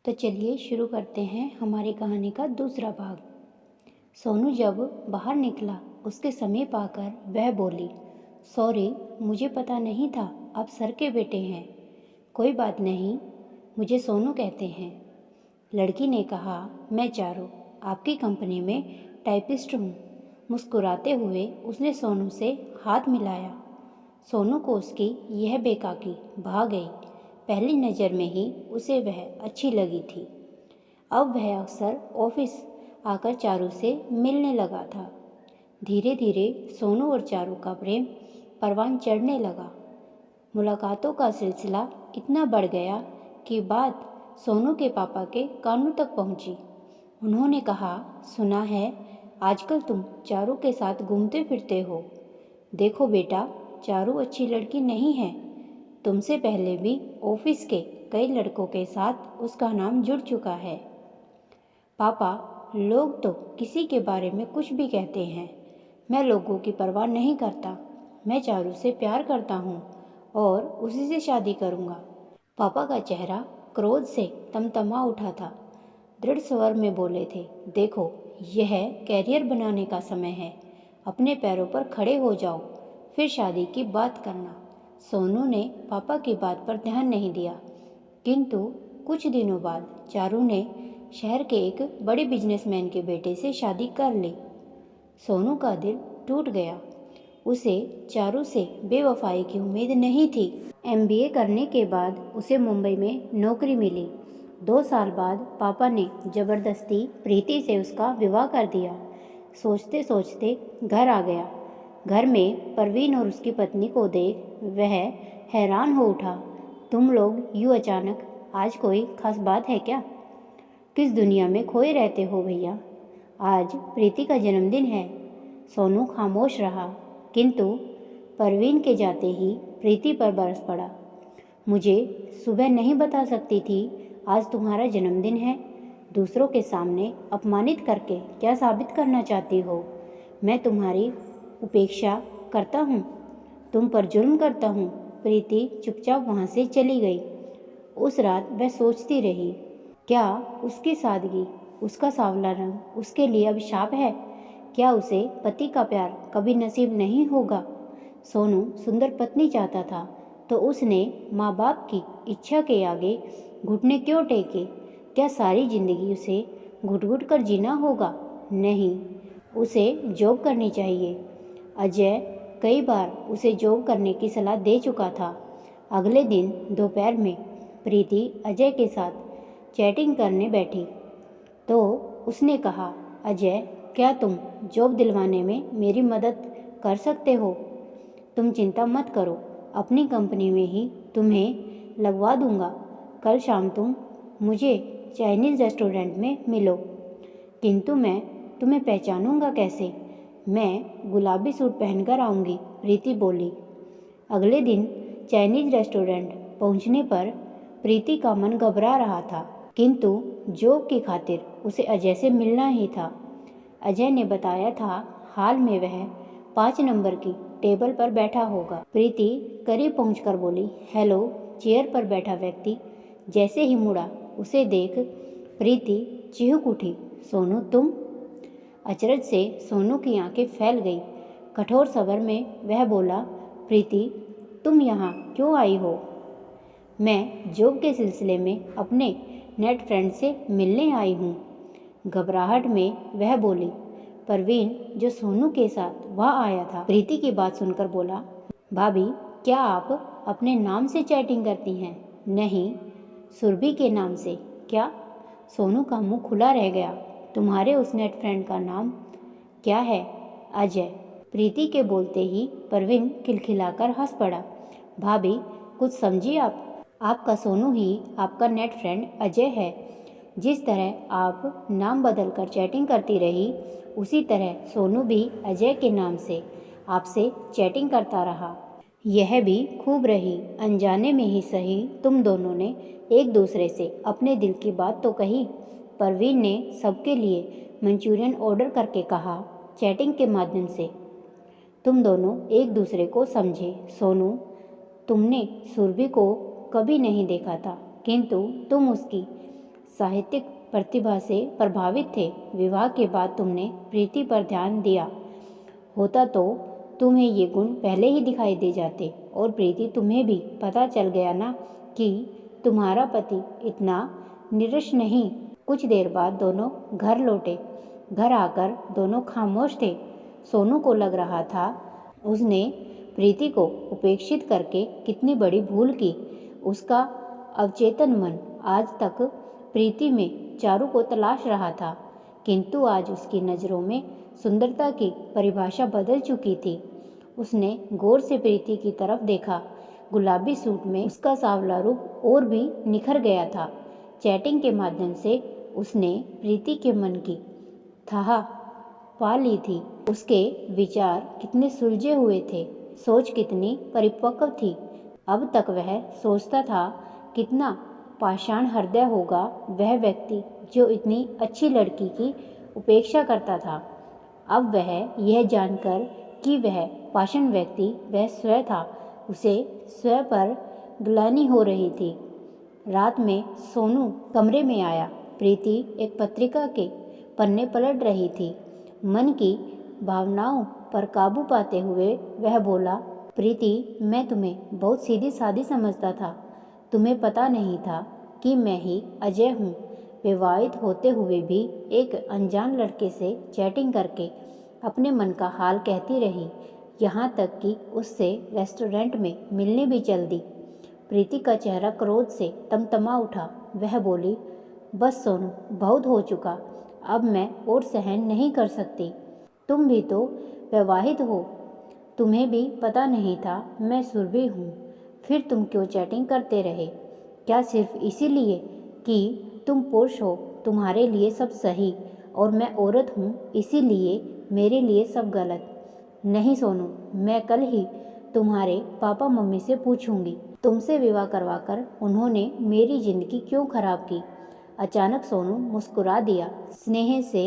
तो चलिए शुरू करते हैं हमारी कहानी का दूसरा भाग। सोनू जब बाहर निकला उसके समीप आकर वह बोली, सॉरी, मुझे पता नहीं था आप सर के बेटे हैं। कोई बात नहीं, मुझे सोनू कहते हैं। लड़की ने कहा, मैं चारू, आपकी कंपनी में टाइपिस्ट हूँ। मुस्कुराते हुए उसने सोनू से हाथ मिलाया। सोनू को उसकी यह बेकाकी भा गई। पहली नज़र में ही उसे वह अच्छी लगी थी। अब वह अक्सर ऑफिस आकर चारू से मिलने लगा था। धीरे धीरे सोनू और चारू का प्रेम परवान चढ़ने लगा। मुलाकातों का सिलसिला इतना बढ़ गया कि बात सोनू के पापा के कानों तक पहुंची। उन्होंने कहा, सुना है आजकल तुम चारू के साथ घूमते फिरते हो। देखो बेटा, चारू अच्छी लड़की नहीं है। तुमसे पहले भी ऑफिस के कई लड़कों के साथ उसका नाम जुड़ चुका है। पापा, लोग तो किसी के बारे में कुछ भी कहते हैं। मैं लोगों की परवाह नहीं करता। मैं चारू से प्यार करता हूँ और उसी से शादी करूँगा। पापा का चेहरा क्रोध से तमतमा उठा था। दृढ़ स्वर में बोले थे, देखो, यह कैरियर बनाने का समय है। अपने पैरों पर खड़े हो जाओ, फिर शादी की बात करना। सोनू ने पापा की बात पर ध्यान नहीं दिया, किंतु कुछ दिनों बाद चारू ने शहर के एक बड़े बिजनेसमैन के बेटे से शादी कर ली। सोनू का दिल टूट गया। उसे चारू से बेवफाई की उम्मीद नहीं थी। एमबीए करने के बाद उसे मुंबई में नौकरी मिली। 2 साल बाद पापा ने जबरदस्ती प्रीति से उसका विवाह कर दिया। सोचते सोचते घर आ गया। घर में परवीन और उसकी पत्नी को देख वह हैरान हो उठा। तुम लोग यूँ अचानक, आज कोई खास बात है क्या? किस दुनिया में खोए रहते हो भैया? आज प्रीति का जन्मदिन है। सोनू खामोश रहा, किंतु परवीन के जाते ही प्रीति पर बरस पड़ा। मुझे सुबह नहीं बता सकती थी आज तुम्हारा जन्मदिन है? दूसरों के सामने अपमानित करके क्या साबित करना चाहती हो? मैं तुम्हारी उपेक्षा करता हूँ, तुम पर जुल्म करता हूँ। प्रीति चुपचाप वहाँ से चली गई। उस रात वह सोचती रही, क्या उसकी सादगी, उसका सांवला रंग उसके लिए अभिशाप है? क्या उसे पति का प्यार कभी नसीब नहीं होगा? सोनू सुंदर पत्नी चाहता था तो उसने माँ बाप की इच्छा के आगे घुटने क्यों टेके? क्या सारी जिंदगी उसे घुट घुट कर जीना होगा? नहीं, उसे जॉब करनी चाहिए। अजय कई बार उसे जॉब करने की सलाह दे चुका था। अगले दिन दोपहर में प्रीति अजय के साथ चैटिंग करने बैठी तो उसने कहा, अजय, क्या तुम जॉब दिलवाने में मेरी मदद कर सकते हो? तुम चिंता मत करो, अपनी कंपनी में ही तुम्हें लगवा दूंगा। कल शाम तुम मुझे चाइनीज़ रेस्टोरेंट में मिलो। किंतु मैं तुम्हें पहचानूंगा कैसे? मैं गुलाबी सूट पहनकर आऊँगी, प्रीति बोली। अगले दिन चाइनीज़ रेस्टोरेंट पहुँचने पर प्रीति का मन घबरा रहा था, किंतु जॉब की खातिर उसे अजय से मिलना ही था। अजय ने बताया था हाल में वह 5 नंबर की टेबल पर बैठा होगा। प्रीति करीब पहुंचकर बोली, हेलो। चेयर पर बैठा व्यक्ति जैसे ही मुड़ा उसे देख प्रीति चिहुक उठी, सोनू तुम? अचरज से सोनू की आंखें फैल गई। कठोर स्वर में वह बोला, प्रीति, तुम यहाँ क्यों आई हो? मैं जॉब के सिलसिले में अपने नेट फ्रेंड से मिलने आई हूँ। घबराहट में वह बोली। परवीन जो सोनू के साथ वहाँ आया था प्रीति की बात सुनकर बोला, भाभी, क्या आप अपने नाम से चैटिंग करती हैं? नहीं, सुरभि के नाम से। क्या? सोनू का मुंह खुला रह गया। तुम्हारे उस नेट फ्रेंड का नाम क्या है? अजय। प्रीति के बोलते ही परवीन खिलखिलाकर हंस पड़ा। भाभी, कुछ समझिए आप। आपका सोनू ही आपका नेट फ्रेंड अजय है। जिस तरह आप नाम बदलकर चैटिंग करती रही, उसी तरह सोनू भी अजय के नाम से आपसे चैटिंग करता रहा। यह भी खूब रही, अनजाने में ही सही तुम दोनों ने एक दूसरे से अपने दिल की बात तो कही। परवीन ने सबके लिए मंचूरियन ऑर्डर करके कहा, चैटिंग के माध्यम से तुम दोनों एक दूसरे को समझे। सोनू, तुमने सुरभि को कभी नहीं देखा था, किंतु तुम उसकी साहित्यिक प्रतिभा से प्रभावित थे। विवाह के बाद तुमने प्रीति पर ध्यान दिया होता तो तुम्हें ये गुण पहले ही दिखाई दे जाते। और प्रीति, तुम्हें भी पता चल गया ना कि तुम्हारा पति इतना निरस नहीं। कुछ देर बाद दोनों घर लौटे। घर आकर दोनों खामोश थे। सोनू को लग रहा था उसने प्रीति को उपेक्षित करके कितनी बड़ी भूल की। उसका अवचेतन मन आज तक प्रीति में चारू को तलाश रहा था, किंतु आज उसकी नज़रों में सुंदरता की परिभाषा बदल चुकी थी। उसने गौर से प्रीति की तरफ देखा। गुलाबी सूट में उसका सांवला रूप और भी निखर गया था। चैटिंग के माध्यम से उसने प्रीति के मन की थाह पा ली थी। उसके विचार कितने सुलझे हुए थे, सोच कितनी परिपक्व थी। अब तक वह सोचता था कितना पाषाण हृदय होगा वह व्यक्ति जो इतनी अच्छी लड़की की उपेक्षा करता था। अब वह यह जानकर कि वह पाषाण व्यक्ति वह स्वयं था, उसे स्वयं पर ग्लानि हो रही थी। रात में सोनू कमरे में आया। प्रीति एक पत्रिका के पन्ने पलट रही थी। मन की भावनाओं पर काबू पाते हुए वह बोला, प्रीति, मैं तुम्हें बहुत सीधी सादी समझता था। तुम्हें पता नहीं था कि मैं ही अजय हूँ। विवाहित होते हुए भी एक अनजान लड़के से चैटिंग करके अपने मन का हाल कहती रही, यहाँ तक कि उससे रेस्टोरेंट में मिलने भी चल दी। प्रीति का चेहरा क्रोध से तमतमा उठा। वह बोली, बस सोनू, बहुत हो चुका। अब मैं और सहन नहीं कर सकती। तुम भी तो विवाहित हो, तुम्हें भी पता नहीं था मैं सुरभि हूँ। फिर तुम क्यों चैटिंग करते रहे? क्या सिर्फ इसीलिए कि तुम पुरुष हो, तुम्हारे लिए सब सही, और मैं औरत हूँ इसीलिए मेरे लिए सब गलत? नहीं सोनू, मैं कल ही तुम्हारे पापा मम्मी से पूछूंगी तुमसे विवाह करवाकर उन्होंने मेरी जिंदगी क्यों खराब की। अचानक सोनू मुस्कुरा दिया। स्नेह से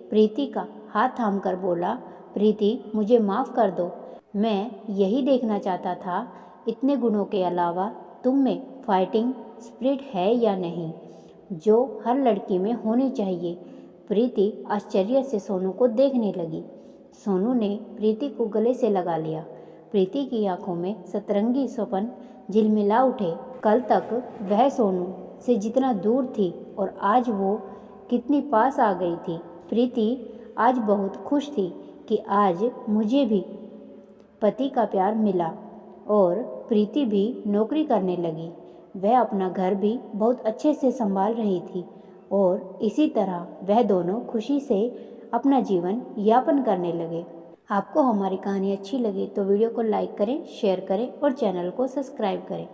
प्रीति का हाथ थामकर बोला, प्रीति, मुझे माफ़ कर दो। मैं यही देखना चाहता था इतने गुणों के अलावा तुम में फाइटिंग स्पिरिट है या नहीं, जो हर लड़की में होनी चाहिए। प्रीति आश्चर्य से सोनू को देखने लगी। सोनू ने प्रीति को गले से लगा लिया। प्रीति की आंखों में सतरंगी स्वप्न झिलमिला उठे। कल तक वह सोनू से जितना दूर थी और आज वो कितनी पास आ गई थी। प्रीति आज बहुत खुश थी कि आज मुझे भी पति का प्यार मिला और प्रीति भी नौकरी करने लगी। वह अपना घर भी बहुत अच्छे से संभाल रही थी और इसी तरह वह दोनों खुशी से अपना जीवन यापन करने लगे। आपको हमारी कहानी अच्छी लगी तो वीडियो को लाइक करें, शेयर करें और चैनल को सब्सक्राइब करें।